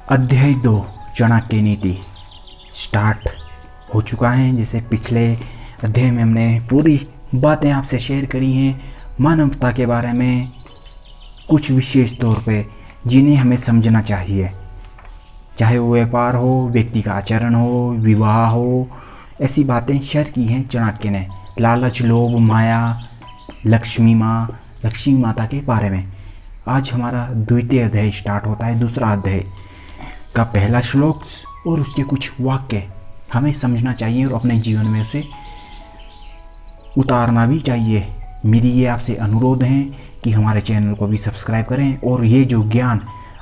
अध्याय 2 चाणक्य नीति स्टार्ट हो चुका है। जैसे पिछले अध्याय में हमने पूरी बातें आपसे शेयर करी हैं मानवता के बारे में, कुछ विशेष तौर पे जिन्हें हमें समझना चाहिए, चाहे वो व्यापार हो, व्यक्ति का आचरण हो, विवाह हो, ऐसी बातें शेयर की हैं चाणक्य ने। लालच, लोभ, माया, लक्ष्मी माता के बारे में आज हमारा द्वितीय अध्याय स्टार्ट होता है। दूसरा अध्याय का पहला श्लोक और उसके कुछ वाक्य हमें समझना चाहिए और अपने जीवन में उसे उतारना भी चाहिए। मेरी ये आपसे अनुरोध है कि हमारे चैनल को भी सब्सक्राइब करें और ये जो ज्ञान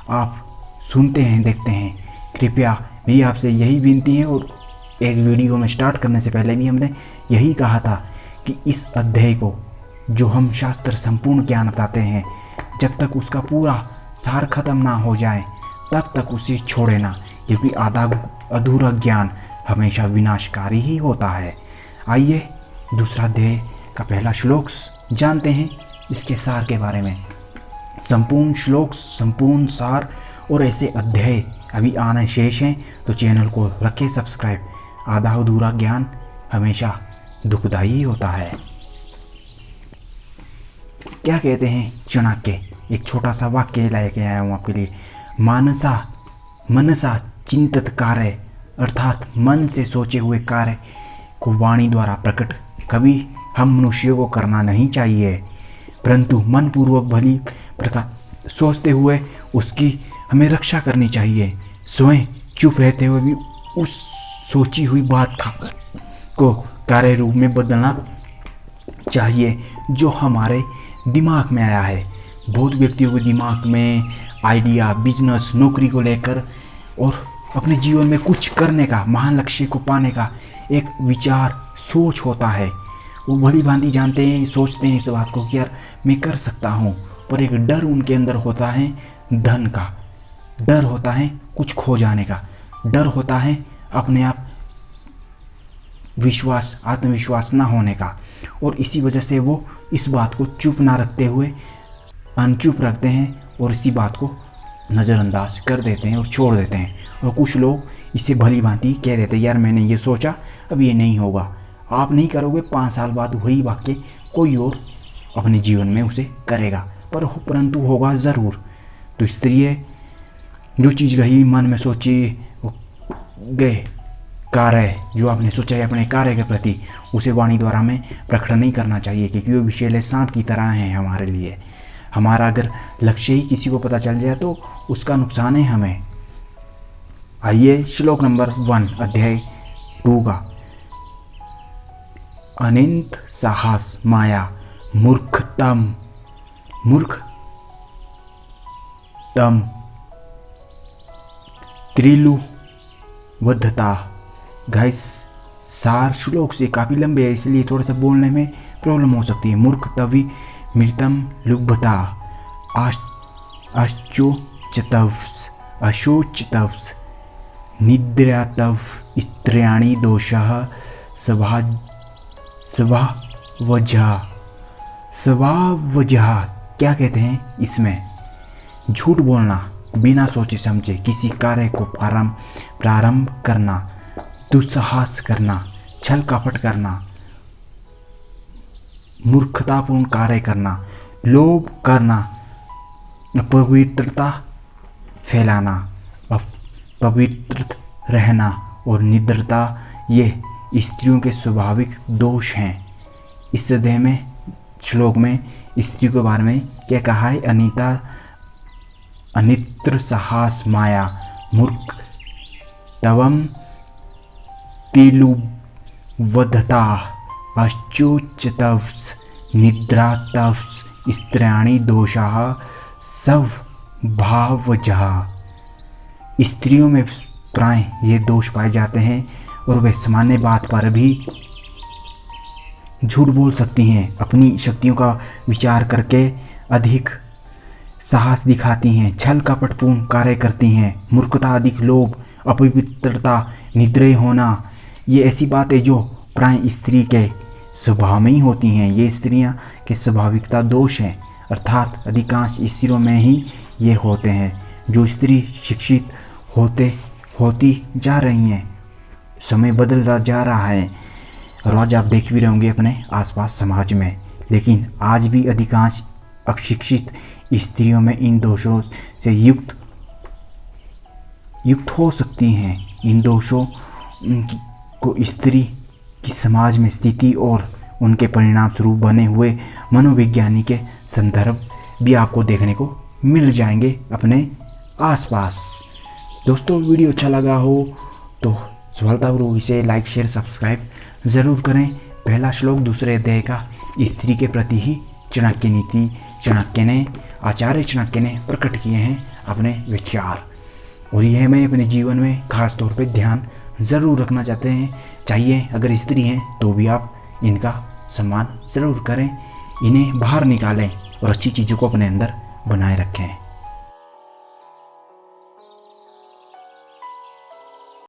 आप सुनते हैं, देखते हैं, कृपया मेरी आपसे यही विनती है। और एक वीडियो में स्टार्ट करने से पहले भी हमने यही कहा था कि इस अध्याय को जो हम शास्त्र संपूर्ण ज्ञान बताते हैं, जब तक उसका पूरा सार खत्म ना हो जाए तब तक उसे छोड़े ना, क्योंकि आधा अधूरा ज्ञान हमेशा विनाशकारी ही होता है। आइए दूसरा अध्याय का पहला श्लोक जानते हैं, इसके सार के बारे में। संपूर्ण श्लोक, संपूर्ण सार और ऐसे अध्याय अभी आना शेष हैं, तो चैनल को रखें सब्सक्राइब। आधा अधूरा ज्ञान हमेशा दुखदायी होता है। क्या कहते हैं चाणक्य? एक छोटा सा वाक्य लेके आया हूँ आपके लिए। मनसा चिंतित कार्य, अर्थात मन से सोचे हुए कार्य को वाणी द्वारा प्रकट कभी हम मनुष्यों को करना नहीं चाहिए, परंतु मन पूर्वक भली प्रकार सोचते हुए उसकी हमें रक्षा करनी चाहिए। स्वयं चुप रहते हुए भी उस सोची हुई बात को कार्य रूप में बदलना चाहिए जो हमारे दिमाग में आया है। बहुत व्यक्तियों के दिमाग में आइडिया, बिजनेस, नौकरी को लेकर और अपने जीवन में कुछ करने का, महान लक्ष्य को पाने का एक विचार, सोच होता है। वो भली भांति जानते हैं, सोचते हैं इस बात को कि यार मैं कर सकता हूँ, पर एक डर उनके अंदर होता है, धन का डर होता है, कुछ खो जाने का डर होता है, अपने आप विश्वास, आत्मविश्वास ना होने का। और इसी वजह से वो इस बात को चुप ना रखते हुए अनचुप रखते हैं और इसी बात को नज़रअंदाज कर देते हैं और छोड़ देते हैं। और कुछ लोग इसे भली भांति कह देते हैं, यार मैंने ये सोचा, अब ये नहीं होगा। आप नहीं करोगे, 5 साल बाद वही वाक्य कोई और अपने जीवन में उसे करेगा, परंतु होगा ज़रूर। तो इसलिए जो चीज़ गई मन में सोची गए, कार्य जो आपने सोचा है अपने कार्य के प्रति, उसे वाणी द्वारा हमें प्रकट नहीं करना चाहिए, क्योंकि वो विषैले सांप की तरह हैं हमारे लिए। हमारा अगर लक्ष्य ही किसी को पता चल जाए तो उसका नुकसान है हमें। आइए श्लोक नंबर 1 अध्याय 2 का। अनिंत साहस माया मूर्खतम त्रिलुबद्धता। गाइस, सार श्लोक से काफ़ी लंबे है, इसलिए थोड़ा सा बोलने में प्रॉब्लम हो सकती है। मूर्ख तवि मृतम लुब्धता अशोचितव्स निद्रातव स्त्रियाणि दोषः स्वभावजः। क्या कहते हैं इसमें? झूठ बोलना, बिना सोचे समझे किसी कार्य को प्रारंभ करना, दुस्साहस करना, छल कपट करना, मूर्खतापूर्ण कार्य करना, लोभ करना, अपवित्रता फैलाना, अपवित्र रहना और निद्रता, ये स्त्रियों के स्वाभाविक दोष हैं। इस अध्याय में श्लोक में स्त्री के बारे में क्या कहा है? अनित्र साहस माया मूर्ख तवम तिलुबद्धता अशोचितव्स निद्रातव्स स्त्रियाणि दोषः स्वभावजः। स्त्रियों में प्राय ये दोष पाए जाते हैं और वे सामान्य बात पर भी झूठ बोल सकती हैं, अपनी शक्तियों का विचार करके अधिक साहस दिखाती हैं, छल कपटपूर्ण कार्य करती हैं, मूर्खता, अधिक लोभ, अपवित्रता, निद्रा होना, ये ऐसी बातें जो प्राय स्त्री के स्वभाव में ही होती हैं। ये स्त्रियां के स्वाभाविकता दोष हैं, अर्थात अधिकांश स्त्रियों में ही ये होते हैं। जो स्त्री शिक्षित होती जा रही हैं। समय बदलता जा रहा है और आज आप देख भी रहे होंगे अपने आसपास समाज में, लेकिन आज भी अधिकांश अशिक्षित स्त्रियों में इन दोषों से युक्त हो सकती हैं। इन दोषों को स्त्री की समाज में स्थिति और उनके परिणाम स्वरूप बने हुए मनोविज्ञानी के संदर्भ भी आपको देखने को मिल जाएंगे अपने आसपास। दोस्तों, वीडियो अच्छा लगा हो तो सफलतापूर्वक इसे लाइक, शेयर, सब्सक्राइब ज़रूर करें। पहला श्लोक दूसरे अध्याय का स्त्री के प्रति ही आचार्य चाणक्य ने प्रकट किए हैं अपने विचार, और यह मैं अपने जीवन में खास तौर पे ध्यान ज़रूर रखना चाहिए। अगर स्त्री हैं तो भी आप इनका सम्मान ज़रूर करें, इन्हें बाहर निकालें और अच्छी चीज़ों को अपने अंदर बनाए रखें।